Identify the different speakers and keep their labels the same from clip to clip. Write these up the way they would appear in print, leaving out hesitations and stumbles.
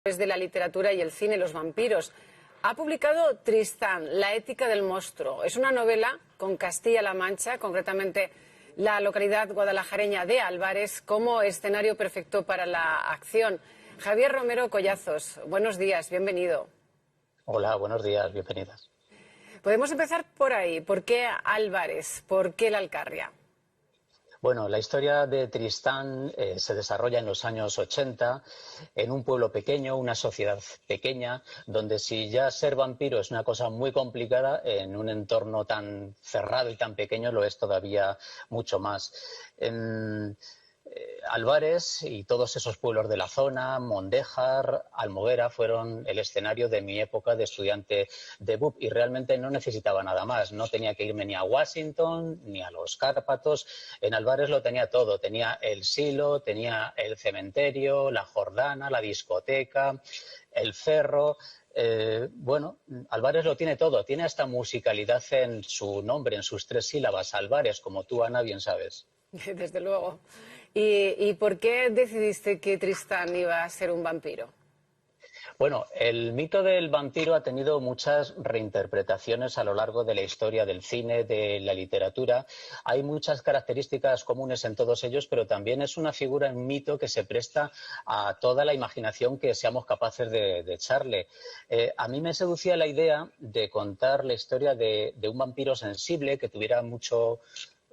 Speaker 1: de la literatura y el cine, los vampiros. Ha publicado Tristán, la ética del monstruo. Es una novela con Castilla-La Mancha, concretamente la localidad guadalajareña de Álvarez, como escenario perfecto para la acción. Javier Romero Collazos, buenos días, bienvenido.
Speaker 2: Hola, buenos días, bienvenidas.
Speaker 1: Podemos empezar por ahí. ¿Por qué Álvarez? ¿Por qué la Alcarria?
Speaker 2: Bueno, la historia de Tristán se desarrolla en los años 80 en un pueblo pequeño, una sociedad pequeña, donde si ya ser vampiro es una cosa muy complicada, en un entorno tan cerrado y tan pequeño lo es todavía mucho más. Álvarez y todos esos pueblos de la zona, Mondéjar, Almoguera, fueron el escenario de mi época de estudiante de BUP y realmente no necesitaba nada más. No tenía que irme ni a Washington ni a los Cárpatos. En Álvarez lo tenía todo. Tenía el silo, tenía el cementerio, la Jordana, la discoteca, el cerro. Bueno, Álvarez lo tiene todo. Tiene hasta musicalidad en su nombre, en sus 3 sílabas. Álvarez, como tú, Ana, bien sabes.
Speaker 1: Desde luego. ¿Y por qué decidiste que Tristán iba a ser un vampiro?
Speaker 2: Bueno, el mito del vampiro ha tenido muchas reinterpretaciones a lo largo de la historia del cine, de la literatura. Hay muchas características comunes en todos ellos, pero también es una figura, un mito que se presta a toda la imaginación que seamos capaces de echarle. A mí me seducía la idea de contar la historia de un vampiro sensible que tuviera mucho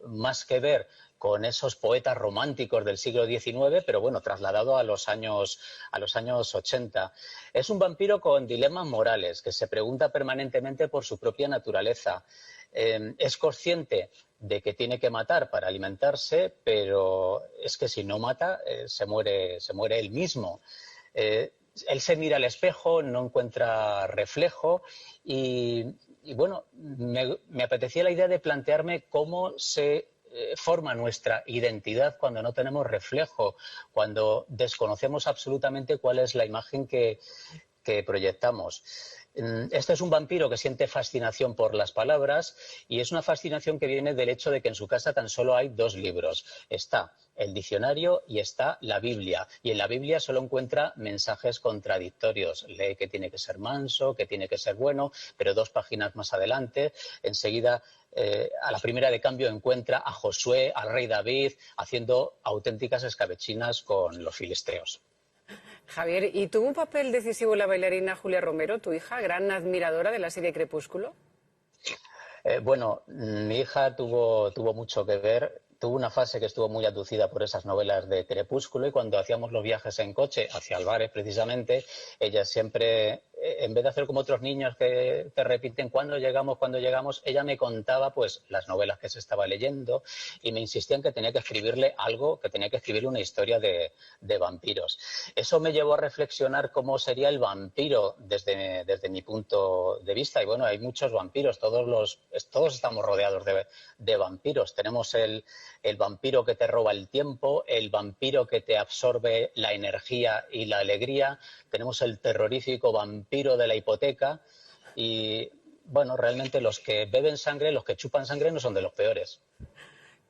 Speaker 2: más que ver con esos poetas románticos del siglo XIX, pero bueno, trasladado a los años 80. Es un vampiro con dilemas morales, que se pregunta permanentemente por su propia naturaleza. Es consciente de que tiene que matar para alimentarse, pero es que si no mata, se muere él mismo. Él se mira al espejo, no encuentra reflejo y bueno, me apetecía la idea de plantearme cómo se forma nuestra identidad cuando no tenemos reflejo, cuando desconocemos absolutamente cuál es la imagen que proyectamos. Este es un vampiro que siente fascinación por las palabras y es una fascinación que viene del hecho de que en su casa tan solo hay 2 libros. Está el diccionario y está la Biblia. Y en la Biblia solo encuentra mensajes contradictorios. Lee que tiene que ser manso, que tiene que ser bueno, pero 2 páginas más adelante, enseguida, a la primera de cambio, encuentra a Josué, al rey David, haciendo auténticas escabechinas con los filisteos.
Speaker 1: Javier, ¿y tuvo un papel decisivo la bailarina Julia Romero, tu hija, gran admiradora de la serie Crepúsculo?
Speaker 2: Bueno, mi hija tuvo mucho que ver. Tuvo una fase que estuvo muy aducida por esas novelas de Crepúsculo y cuando hacíamos los viajes en coche hacia Álvarez, precisamente, ella siempre, en vez de hacer como otros niños que te repiten cuando llegamos, ella me contaba pues las novelas que se estaba leyendo y me insistía en que tenía que escribirle algo, que tenía que escribirle una historia de vampiros. Eso me llevó a reflexionar cómo sería el vampiro desde mi punto de vista. Y bueno, hay muchos vampiros, todos estamos rodeados de vampiros. Tenemos el vampiro que te roba el tiempo, el vampiro que te absorbe la energía y la alegría, tenemos el terrorífico vampiro de la hipoteca y, bueno, realmente los que beben sangre, los que chupan sangre no son de los peores.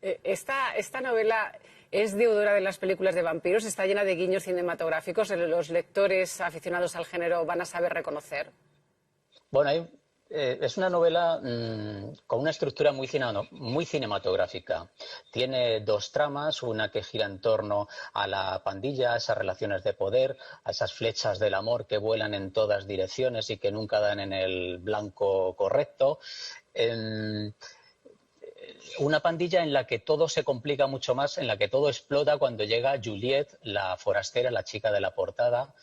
Speaker 1: Esta novela es deudora de las películas de vampiros, está llena de guiños cinematográficos, los lectores aficionados al género van a saber reconocer.
Speaker 2: Bueno, es una novela con una estructura muy cinematográfica. Tiene 2 tramas, una que gira en torno a la pandilla, a esas relaciones de poder, a esas flechas del amor que vuelan en todas direcciones y que nunca dan en el blanco correcto. Una pandilla en la que todo se complica mucho más, en la que todo explota cuando llega Juliette, la forastera, la chica de la portada,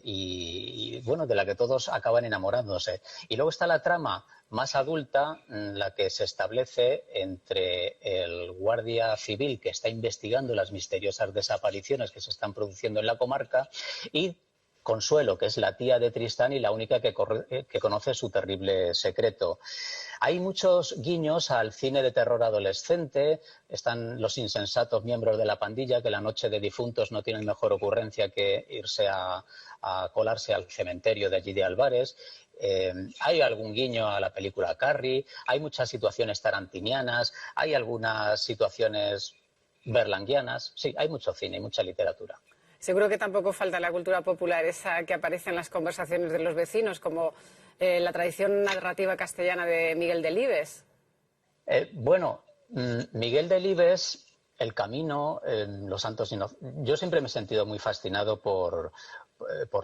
Speaker 2: y bueno, de la que todos acaban enamorándose. Y luego está la trama más adulta, la que se establece entre el guardia civil que está investigando las misteriosas desapariciones que se están produciendo en la comarca y Consuelo, que es la tía de Tristán y la única que conoce su terrible secreto. Hay muchos guiños al cine de terror adolescente. Están los insensatos miembros de la pandilla que la noche de difuntos no tienen mejor ocurrencia que irse a colarse al cementerio de allí de Álvarez. Hay algún guiño a la película Carrie. Hay muchas situaciones tarantinianas. Hay algunas situaciones berlanguianas. Sí, hay mucho cine y mucha literatura.
Speaker 1: Seguro que tampoco falta la cultura popular, esa que aparece en las conversaciones de los vecinos, como la tradición narrativa castellana de Miguel Delibes.
Speaker 2: Bueno, Miguel Delibes, El Camino, Los Santos Inocentes. Yo siempre me he sentido muy fascinado por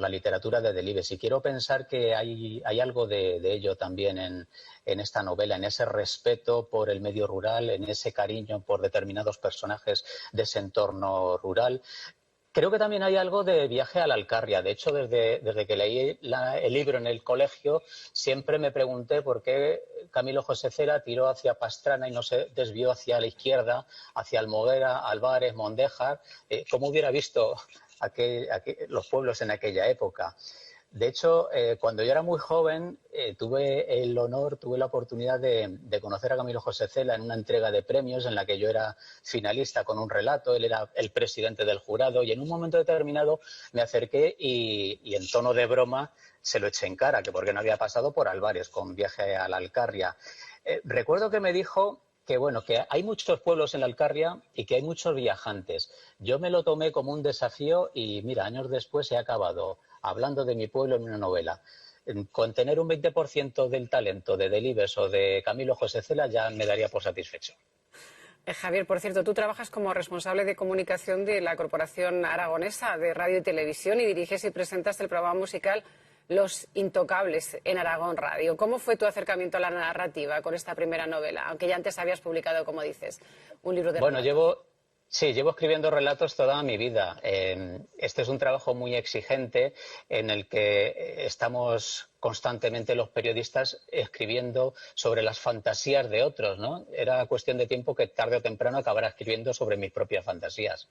Speaker 2: la literatura de Delibes y quiero pensar que hay algo de ello también en esta novela, en ese respeto por el medio rural, en ese cariño por determinados personajes de ese entorno rural. Creo que también hay algo de Viaje a la Alcarria. De hecho, desde que leí el libro en el colegio, siempre me pregunté por qué Camilo José Cela tiró hacia Pastrana y no se desvió hacia la izquierda, hacia Almoguera, Álvarez, Mondéjar. ¿Cómo hubiera visto los pueblos en aquella época? De hecho, cuando yo era muy joven, tuve la oportunidad de conocer a Camilo José Cela en una entrega de premios en la que yo era finalista con un relato, él era el presidente del jurado y en un momento determinado me acerqué y en tono de broma se lo eché en cara, que porque no había pasado por Álvarez con Viaje a la Alcarria. Recuerdo que me dijo que bueno, que hay muchos pueblos en la Alcarria y que hay muchos viajantes. Yo me lo tomé como un desafío y mira, años después he acabado hablando de mi pueblo en una novela. Con tener un 20% del talento de Delibes o de Camilo José Cela ya me daría por satisfecho.
Speaker 1: Javier, por cierto, tú trabajas como responsable de comunicación de la Corporación Aragonesa de Radio y Televisión y diriges y presentas el programa musical Los Intocables en Aragón Radio. ¿Cómo fue tu acercamiento a la narrativa con esta primera novela? Aunque ya antes habías publicado, como dices, un libro de
Speaker 2: Bueno,
Speaker 1: relatos.
Speaker 2: llevo escribiendo relatos toda mi vida. Este es un trabajo muy exigente en el que estamos constantemente los periodistas escribiendo sobre las fantasías de otros, ¿no? Era cuestión de tiempo que tarde o temprano acabara escribiendo sobre mis propias fantasías.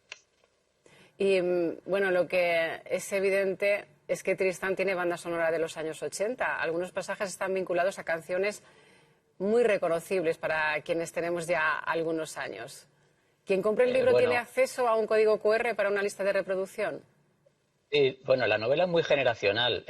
Speaker 1: Y bueno, lo que es evidente es que Tristán tiene banda sonora de los años 80. Algunos pasajes están vinculados a canciones muy reconocibles para quienes tenemos ya algunos años. ¿Quien compre el libro tiene
Speaker 2: Bueno,
Speaker 1: acceso a un código QR para una lista de reproducción?
Speaker 2: Sí, bueno, la novela es muy generacional,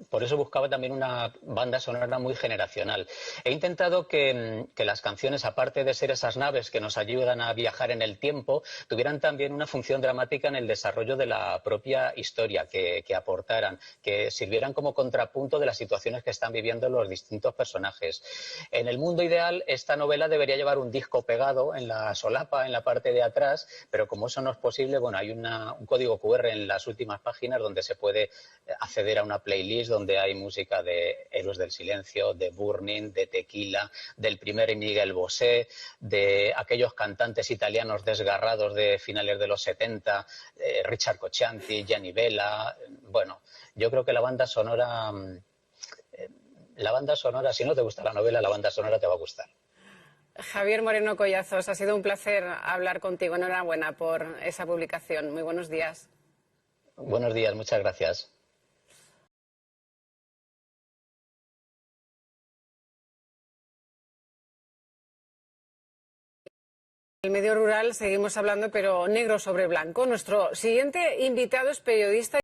Speaker 2: por eso buscaba también una banda sonora muy generacional. He intentado que las canciones, aparte de ser esas naves que nos ayudan a viajar en el tiempo, tuvieran también una función dramática en el desarrollo de la propia historia, que aportaran, que sirvieran como contrapunto de las situaciones que están viviendo los distintos personajes. En el mundo ideal, esta novela debería llevar un disco pegado en la solapa, en la parte de atrás, pero como eso no es posible, bueno, hay un código QR en las últimas páginas donde se puede acceder a una playlist donde hay música de Héroes del Silencio, de Burning, de Tequila, del primer Miguel Bosé, de aquellos cantantes italianos desgarrados de finales de los 70, Richard Coccianti, Gianni Vella. Bueno, yo creo que la banda sonora, si no te gusta la novela, la banda sonora te va a gustar.
Speaker 1: Javier Moreno Collazos, ha sido un placer hablar contigo. Enhorabuena por esa publicación. Muy buenos días.
Speaker 2: Buenos días, muchas gracias.
Speaker 1: En el medio rural seguimos hablando, pero negro sobre blanco. Nuestro siguiente invitado es periodista.